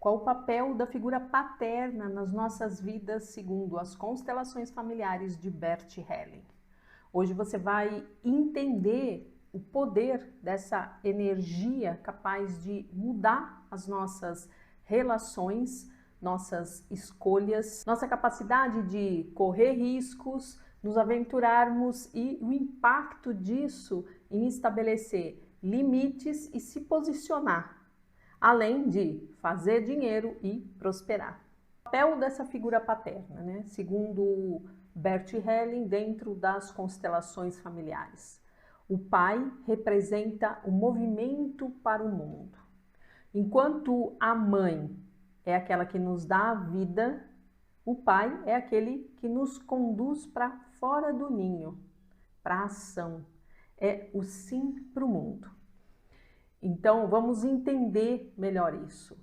Qual o papel da figura paterna nas nossas vidas segundo as constelações familiares de Bert Helling? Hoje você vai entender o poder dessa energia capaz de mudar as nossas relações, nossas escolhas, nossa capacidade de correr riscos, nos aventurarmos e o impacto disso em estabelecer limites e se posicionar, além de fazer dinheiro e prosperar. O papel dessa figura paterna, né? Segundo Bert Helling, dentro das constelações familiares. O pai representa o movimento para o mundo. Enquanto a mãe é aquela que nos dá a vida, o pai é aquele que nos conduz para fora do ninho, para a ação. É o sim para o mundo. Então, vamos entender melhor isso.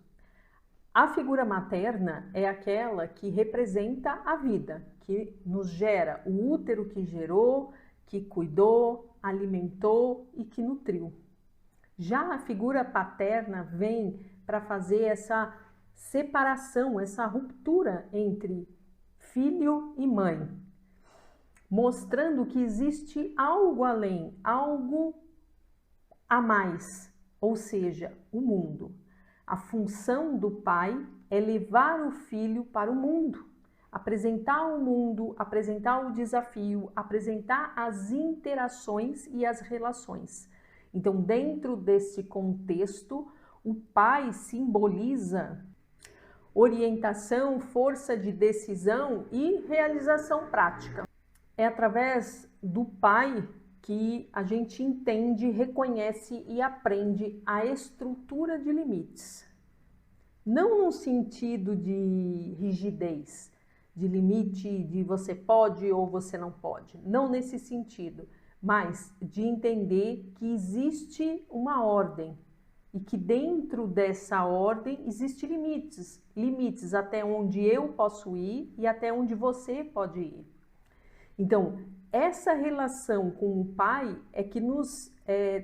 A figura materna é aquela que representa a vida, que nos gera o útero que gerou, que cuidou, alimentou e que nutriu. Já a figura paterna vem para fazer essa separação, essa ruptura entre filho e mãe, mostrando que existe algo além, algo a mais, ou seja, o mundo. A função do pai é levar o filho para o mundo, apresentar o mundo, apresentar o desafio, apresentar as interações e as relações. Então, dentro desse contexto, o pai simboliza orientação, força de decisão e realização prática. É através do pai que a gente entende, reconhece e aprende a estrutura de limites. Não no sentido de rigidez, de limite de você pode ou você não pode. Não nesse sentido, mas de entender que existe uma ordem e que dentro dessa ordem existem limites. Limites até onde eu posso ir e até onde você pode ir. Então, essa relação com o pai é que nos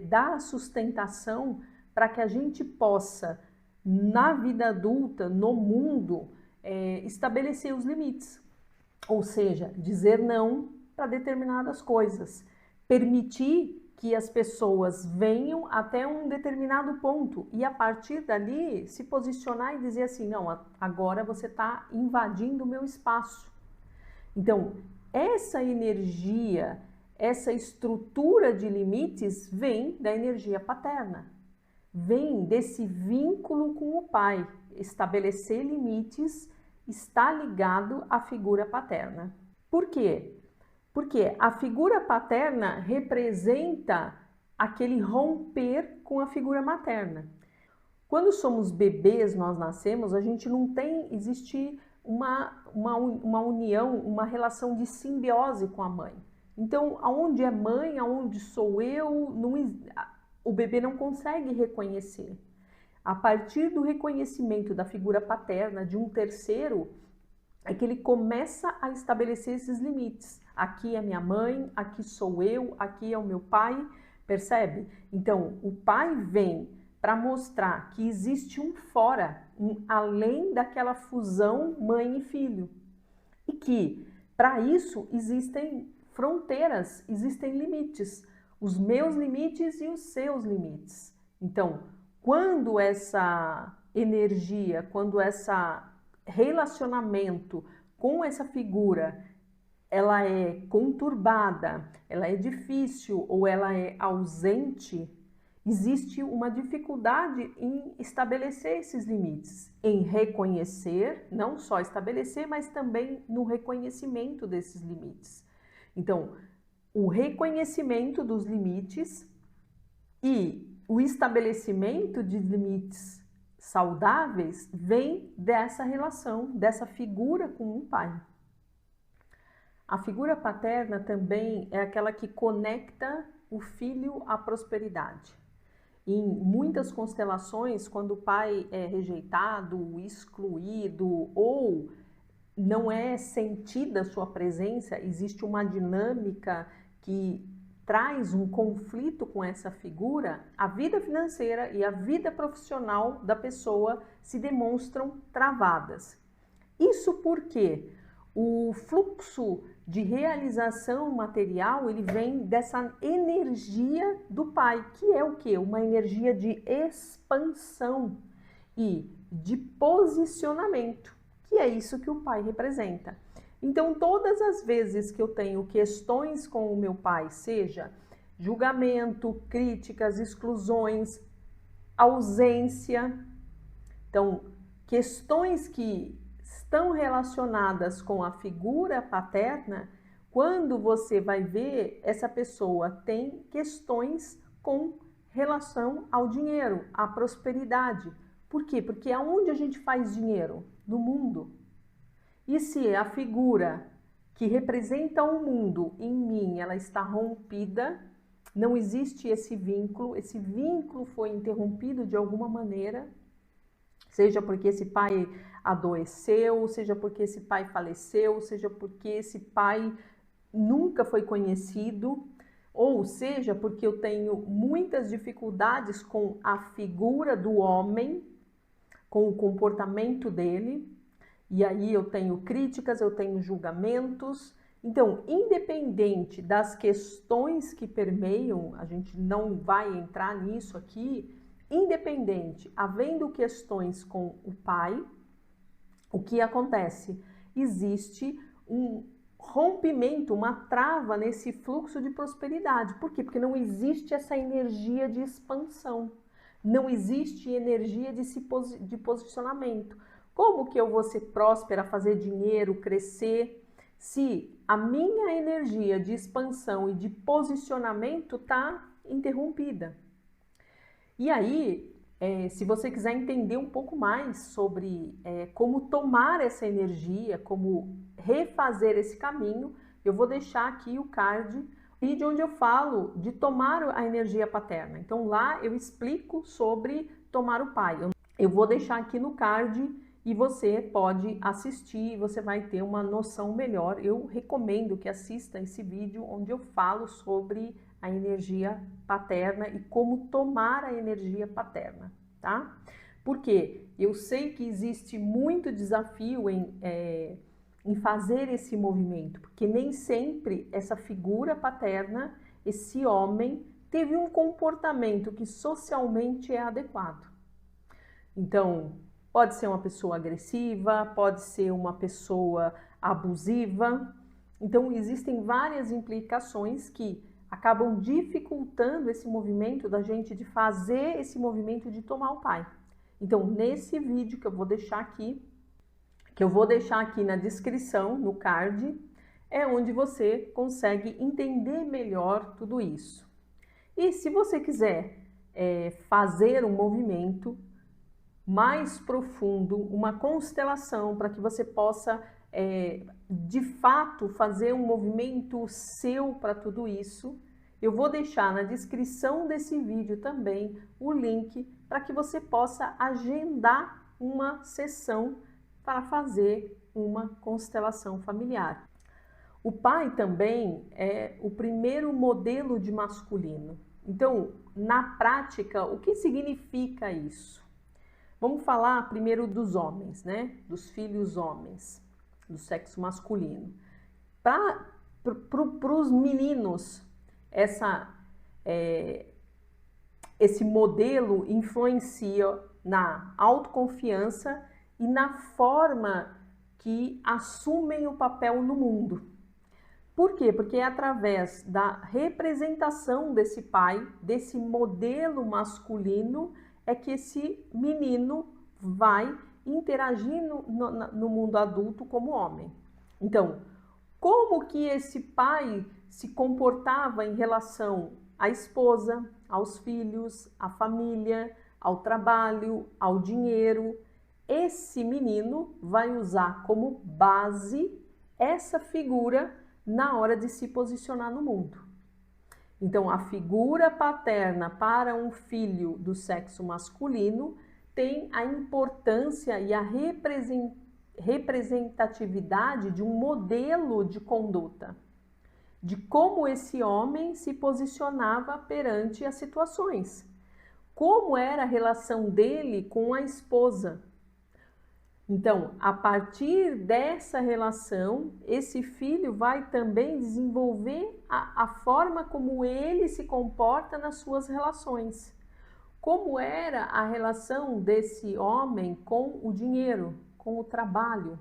dá a sustentação para que a gente possa, na vida adulta, no mundo, estabelecer os limites. Ou seja, dizer não para determinadas coisas. Permitir que as pessoas venham até um determinado ponto e a partir dali se posicionar e dizer assim, não, agora você está invadindo o meu espaço. Então, essa energia, essa estrutura de limites vem da energia paterna, vem desse vínculo com o pai. Estabelecer limites está ligado à figura paterna. Por quê? Porque a figura paterna representa aquele romper com a figura materna. Quando somos bebês, nós nascemos, a gente não tem, existe uma união, uma relação de simbiose com a mãe. Então, aonde é mãe, aonde sou eu, o bebê não consegue reconhecer. A partir do reconhecimento da figura paterna de um terceiro, é que ele começa a estabelecer esses limites. Aqui é minha mãe, aqui sou eu, aqui é o meu pai, percebe? Então, o pai vem para mostrar que existe um fora, um além daquela fusão mãe e filho. E que, para isso, existem fronteiras, existem limites. Os meus limites e os seus limites. Então, quando essa energia, quando esse relacionamento com essa figura, ela é conturbada, ela é difícil ou ela é ausente, existe uma dificuldade em estabelecer esses limites, em reconhecer, não só estabelecer, mas também no reconhecimento desses limites. Então, o reconhecimento dos limites e o estabelecimento de limites saudáveis vem dessa relação, dessa figura com o pai. A figura paterna também é aquela que conecta o filho à prosperidade. Em muitas constelações, quando o pai é rejeitado, excluído ou não é sentida a sua presença, existe uma dinâmica que traz um conflito com essa figura, a vida financeira e a vida profissional da pessoa se demonstram travadas. Isso porque o fluxo de realização material, ele vem dessa energia do pai, que é o quê? Uma energia de expansão e de posicionamento, que é isso que o pai representa. Então, todas as vezes que eu tenho questões com o meu pai, seja julgamento, críticas, exclusões, ausência, então, questões que estão relacionadas com a figura paterna, quando você vai ver, essa pessoa tem questões com relação ao dinheiro, à prosperidade. Por quê? Porque aonde a gente faz dinheiro? No mundo. E se a figura que representa o mundo em mim, ela está rompida, não existe esse vínculo foi interrompido de alguma maneira, seja porque esse pai adoeceu, seja porque esse pai faleceu, seja porque esse pai nunca foi conhecido, ou seja porque eu tenho muitas dificuldades com a figura do homem, com o comportamento dele, e aí eu tenho críticas, eu tenho julgamentos. Então, independente das questões que permeiam, a gente não vai entrar nisso aqui, independente, havendo questões com o pai, o que acontece? Existe um rompimento, uma trava nesse fluxo de prosperidade. Por quê? Porque não existe essa energia de expansão, não existe energia de posicionamento. Como que eu vou ser próspera, fazer dinheiro, crescer, se a minha energia de expansão e de posicionamento está interrompida? E aí, se você quiser entender um pouco mais sobre como tomar essa energia, como refazer esse caminho, eu vou deixar aqui o card, vídeo onde eu falo de tomar a energia paterna. Então lá eu explico sobre tomar o pai. Eu vou deixar aqui no card e você pode assistir, você vai ter uma noção melhor. Eu recomendo que assista esse vídeo onde eu falo sobre a energia paterna e como tomar a energia paterna, tá? Porque eu sei que existe muito desafio em fazer esse movimento, porque nem sempre essa figura paterna, esse homem, teve um comportamento que socialmente é adequado. Então, pode ser uma pessoa agressiva, pode ser uma pessoa abusiva. Então, existem várias implicações que acabam dificultando esse movimento da gente de fazer esse movimento de tomar o pai. Então, nesse vídeo que eu vou deixar aqui na descrição, no card, é onde você consegue entender melhor tudo isso. E se você quiser fazer um movimento mais profundo, uma constelação, para que você possa, de fato, fazer um movimento seu para tudo isso, eu vou deixar na descrição desse vídeo também o link para que você possa agendar uma sessão para fazer uma constelação familiar. O pai também é o primeiro modelo de masculino. Então, na prática, o que significa isso? Vamos falar primeiro dos homens, né? Dos filhos homens, do sexo masculino. Para os meninos, esse modelo influencia na autoconfiança e na forma que assumem o papel no mundo. Por quê? Porque é através da representação desse pai, desse modelo masculino, é que esse menino vai interagir no mundo adulto como homem. Então, como que esse pai se comportava em relação à esposa, aos filhos, à família, ao trabalho, ao dinheiro? Esse menino vai usar como base essa figura na hora de se posicionar no mundo. Então, a figura paterna para um filho do sexo masculino tem a importância e a representatividade de um modelo de conduta. de como esse homem se posicionava perante as situações. Como era a relação dele com a esposa. Então, a partir dessa relação, esse filho vai também desenvolver a forma como ele se comporta nas suas relações. Como era a relação desse homem com o dinheiro, com o trabalho.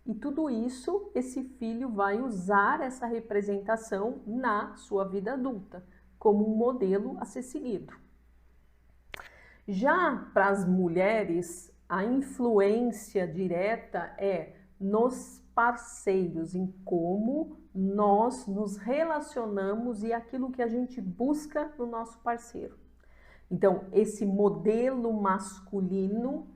E tudo isso, esse filho vai usar essa representação na sua vida adulta, como um modelo a ser seguido. Já para as mulheres, a influência direta é nos parceiros, em como nós nos relacionamos e aquilo que a gente busca no nosso parceiro. Então, esse modelo masculino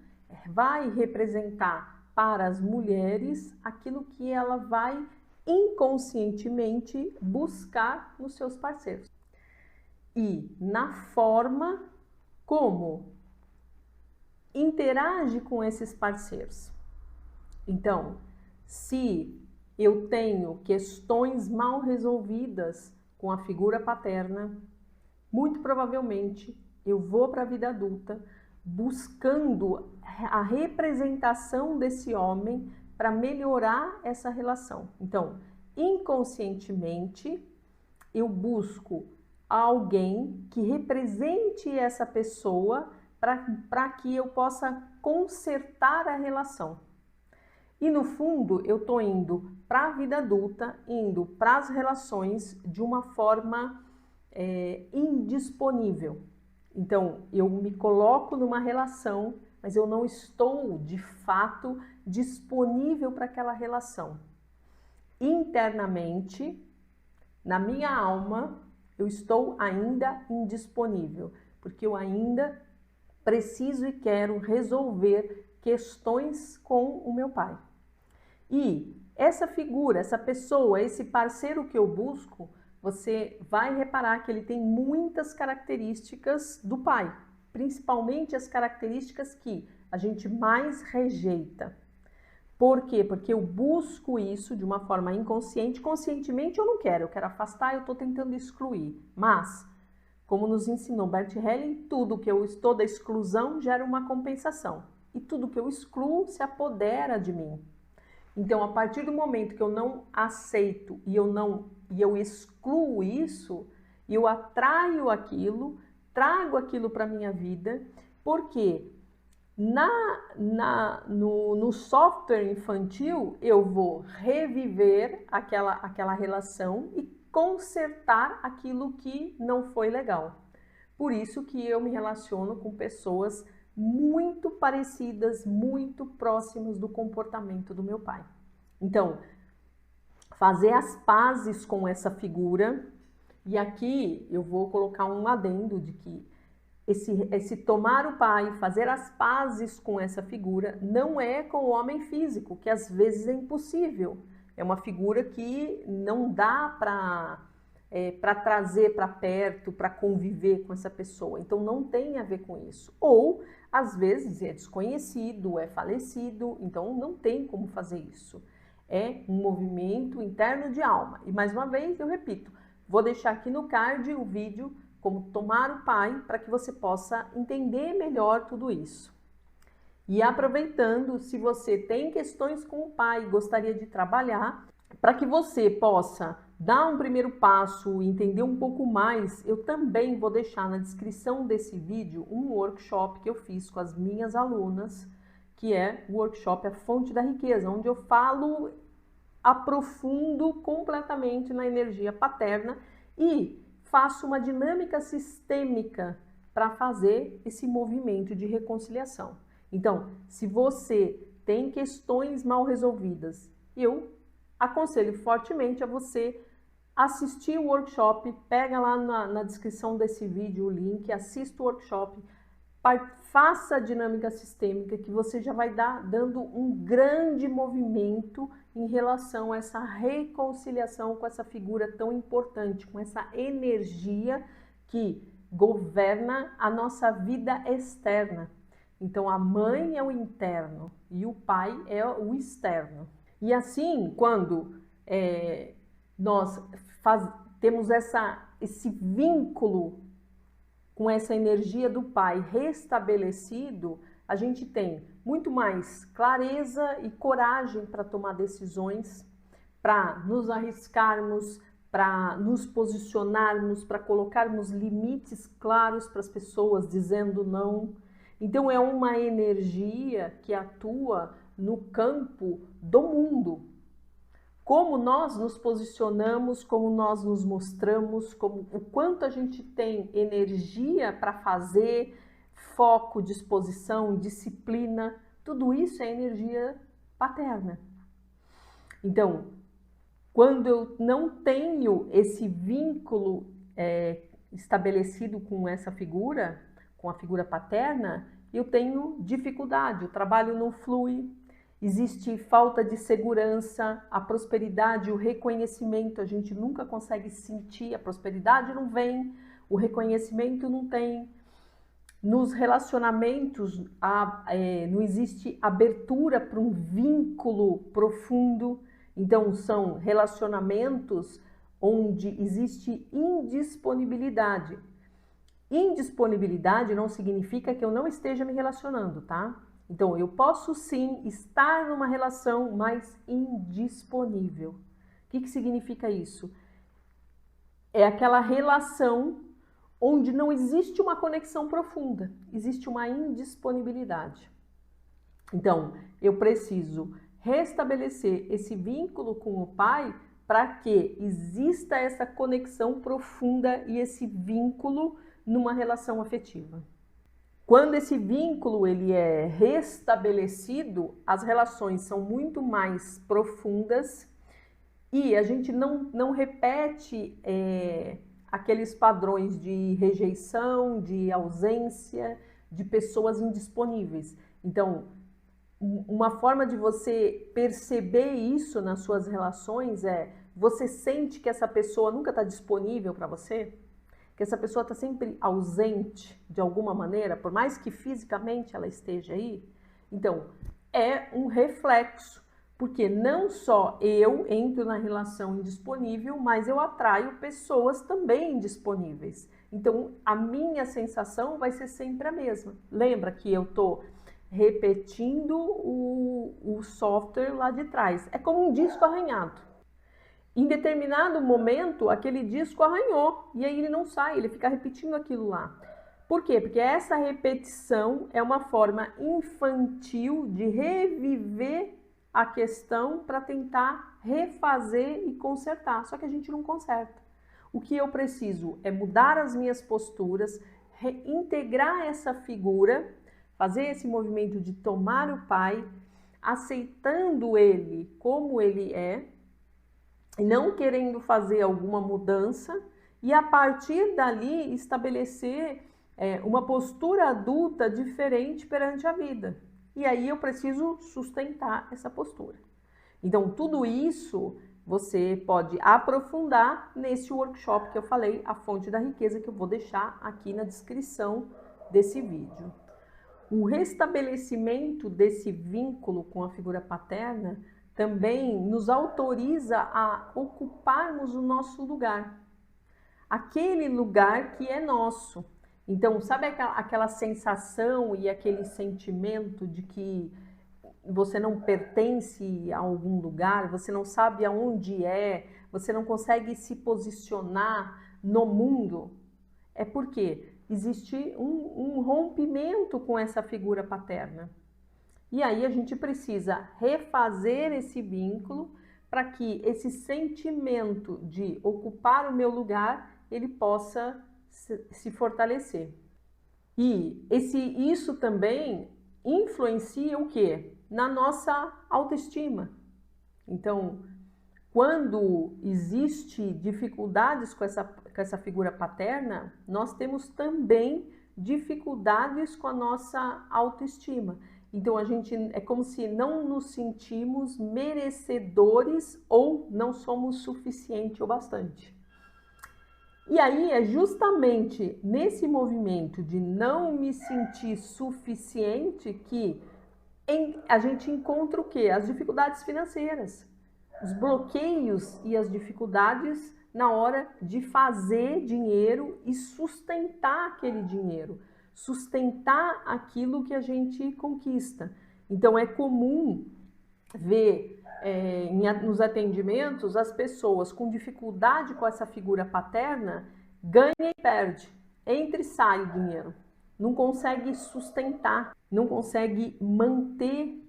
vai representar para as mulheres aquilo que ela vai inconscientemente buscar nos seus parceiros. E na forma como interage com esses parceiros. Então, se eu tenho questões mal resolvidas com a figura paterna, muito provavelmente eu vou para a vida adulta buscando a representação desse homem para melhorar essa relação. Então, inconscientemente, eu busco alguém que represente essa pessoa para que eu possa consertar a relação. E no fundo, eu estou indo para a vida adulta, indo para as relações de uma forma indisponível. Então, eu me coloco numa relação, mas eu não estou, de fato, disponível para aquela relação. Internamente, na minha alma, eu estou ainda indisponível, porque eu ainda preciso e quero resolver questões com o meu pai. E essa figura, essa pessoa, esse parceiro que eu busco, você vai reparar que ele tem muitas características do pai, principalmente as características que a gente mais rejeita. Por quê? Porque eu busco isso de uma forma inconsciente. Conscientemente eu não quero, eu quero afastar, eu estou tentando excluir. Mas, como nos ensinou Bert Helling, tudo que eu estou da exclusão gera uma compensação. E tudo que eu excluo se apodera de mim. Então, a partir do momento que eu não aceito e eu excluo isso, eu atraio aquilo, trago aquilo para a minha vida, porque no software infantil eu vou reviver aquela relação e consertar aquilo que não foi legal. Por isso que eu me relaciono com pessoas muito parecidas, muito próximas do comportamento do meu pai. Então, fazer as pazes com essa figura, e aqui eu vou colocar um adendo de que esse tomar o pai, fazer as pazes com essa figura, não é com o homem físico, que às vezes é impossível. É uma figura que não dá para trazer para perto, para conviver com essa pessoa. Então não tem a ver com isso. Ou, às vezes, é desconhecido, é falecido, então não tem como fazer isso. É um movimento interno de alma. E mais uma vez, eu repito, vou deixar aqui no card o vídeo como tomar o pai, para que você possa entender melhor tudo isso. E aproveitando, se você tem questões com o pai e gostaria de trabalhar, para que você possa dar um primeiro passo e entender um pouco mais, eu também vou deixar na descrição desse vídeo um workshop que eu fiz com as minhas alunas, que é o workshop A Fonte da Riqueza, onde eu aprofundo completamente na energia paterna e faço uma dinâmica sistêmica para fazer esse movimento de reconciliação. Então, se você tem questões mal resolvidas, eu aconselho fortemente a você assistir o workshop, pega lá na descrição desse vídeo o link, assista o workshop, faça a dinâmica sistêmica que você já vai dando um grande movimento em relação a essa reconciliação com essa figura tão importante, com essa energia que governa a nossa vida externa. Então a mãe é o interno e o pai é o externo. E assim, quando nós temos esse vínculo com essa energia do Pai restabelecido, a gente tem muito mais clareza e coragem para tomar decisões, para nos arriscarmos, para nos posicionarmos, para colocarmos limites claros para as pessoas, dizendo não. Então é uma energia que atua no campo do mundo. Como nós nos posicionamos, como nós nos mostramos, o quanto a gente tem energia para fazer, foco, disposição, disciplina, tudo isso é energia paterna. Então, quando eu não tenho esse vínculo estabelecido com essa figura, com a figura paterna, eu tenho dificuldade, o trabalho não flui, existe falta de segurança, a prosperidade, o reconhecimento, a gente nunca consegue sentir, a prosperidade não vem, o reconhecimento não tem. Nos relacionamentos não existe abertura para um vínculo profundo, então são relacionamentos onde existe indisponibilidade. Indisponibilidade não significa que eu não esteja me relacionando, tá? Então, eu posso sim estar numa relação, mas indisponível. O que significa isso? É aquela relação onde não existe uma conexão profunda, existe uma indisponibilidade. Então, eu preciso restabelecer esse vínculo com o Pai para que exista essa conexão profunda e esse vínculo numa relação afetiva. Quando esse vínculo ele é restabelecido, as relações são muito mais profundas e a gente não repete aqueles padrões de rejeição, de ausência, de pessoas indisponíveis. Então, uma forma de você perceber isso nas suas relações é: você sente que essa pessoa nunca está disponível para você? Que essa pessoa está sempre ausente de alguma maneira, por mais que fisicamente ela esteja aí? Então, é um reflexo, porque não só eu entro na relação indisponível, mas eu atraio pessoas também indisponíveis. Então, a minha sensação vai ser sempre a mesma. Lembra que eu estou repetindo o software lá de trás. É como um disco arranhado. Em determinado momento, aquele disco arranhou e aí ele não sai, ele fica repetindo aquilo lá. Por quê? Porque essa repetição é uma forma infantil de reviver a questão para tentar refazer e consertar, só que a gente não conserta. O que eu preciso é mudar as minhas posturas, reintegrar essa figura, fazer esse movimento de tomar o Pai, aceitando ele como ele é, não querendo fazer alguma mudança, e a partir dali estabelecer uma postura adulta diferente perante a vida. E aí eu preciso sustentar essa postura. Então, tudo isso você pode aprofundar nesse workshop que eu falei, A Fonte da Riqueza, que eu vou deixar aqui na descrição desse vídeo. O restabelecimento desse vínculo com a figura paterna também nos autoriza a ocuparmos o nosso lugar, aquele lugar que é nosso. Então, sabe aquela sensação e aquele sentimento de que você não pertence a algum lugar, você não sabe aonde você não consegue se posicionar no mundo? É porque existe um rompimento com essa figura paterna. E aí a gente precisa refazer esse vínculo para que esse sentimento de ocupar o meu lugar, ele possa se fortalecer. E isso também influencia o quê? Na nossa autoestima. Então, quando existe dificuldades com essa figura paterna, nós temos também dificuldades com a nossa autoestima. Então, é como se não nos sentimos merecedores ou não somos suficiente ou bastante. E aí é justamente nesse movimento de não me sentir suficiente que a gente encontra o quê? As dificuldades financeiras. os bloqueios e as dificuldades na hora de fazer dinheiro e sustentar aquele dinheiro, sustentar aquilo que a gente conquista. Então é comum ver nos atendimentos as pessoas com dificuldade com essa figura paterna, ganha e perde, entra e sai o dinheiro, não consegue sustentar, não consegue manter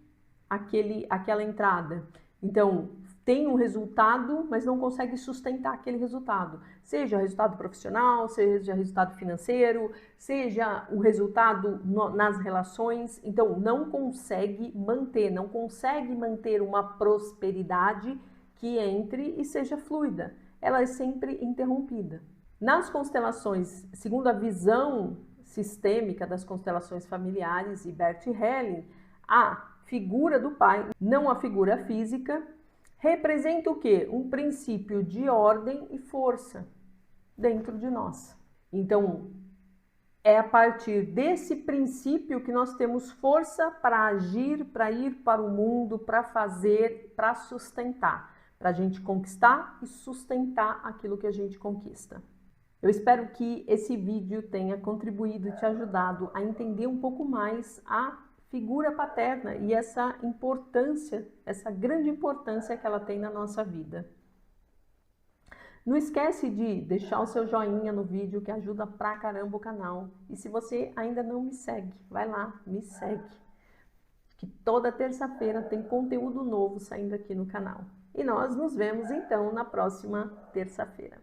aquela entrada. Então, tem um resultado, mas não consegue sustentar aquele resultado. Seja resultado profissional, seja resultado financeiro, seja o resultado nas relações. Então, não consegue manter uma prosperidade que entre e seja fluida. Ela é sempre interrompida. Nas constelações, segundo a visão sistêmica das constelações familiares e Bert Helling, a figura do pai, não a figura física, representa o quê? Um princípio de ordem e força dentro de nós. Então, é a partir desse princípio que nós temos força para agir, para ir para o mundo, para fazer, para sustentar, para a gente conquistar e sustentar aquilo que a gente conquista. Eu espero que esse vídeo tenha contribuído e te ajudado a entender um pouco mais a figura paterna e essa importância, essa grande importância que ela tem na nossa vida. Não esquece de deixar o seu joinha no vídeo, que ajuda pra caramba o canal. E se você ainda não me segue, vai lá, me segue. Que toda terça-feira tem conteúdo novo saindo aqui no canal. E nós nos vemos então na próxima terça-feira.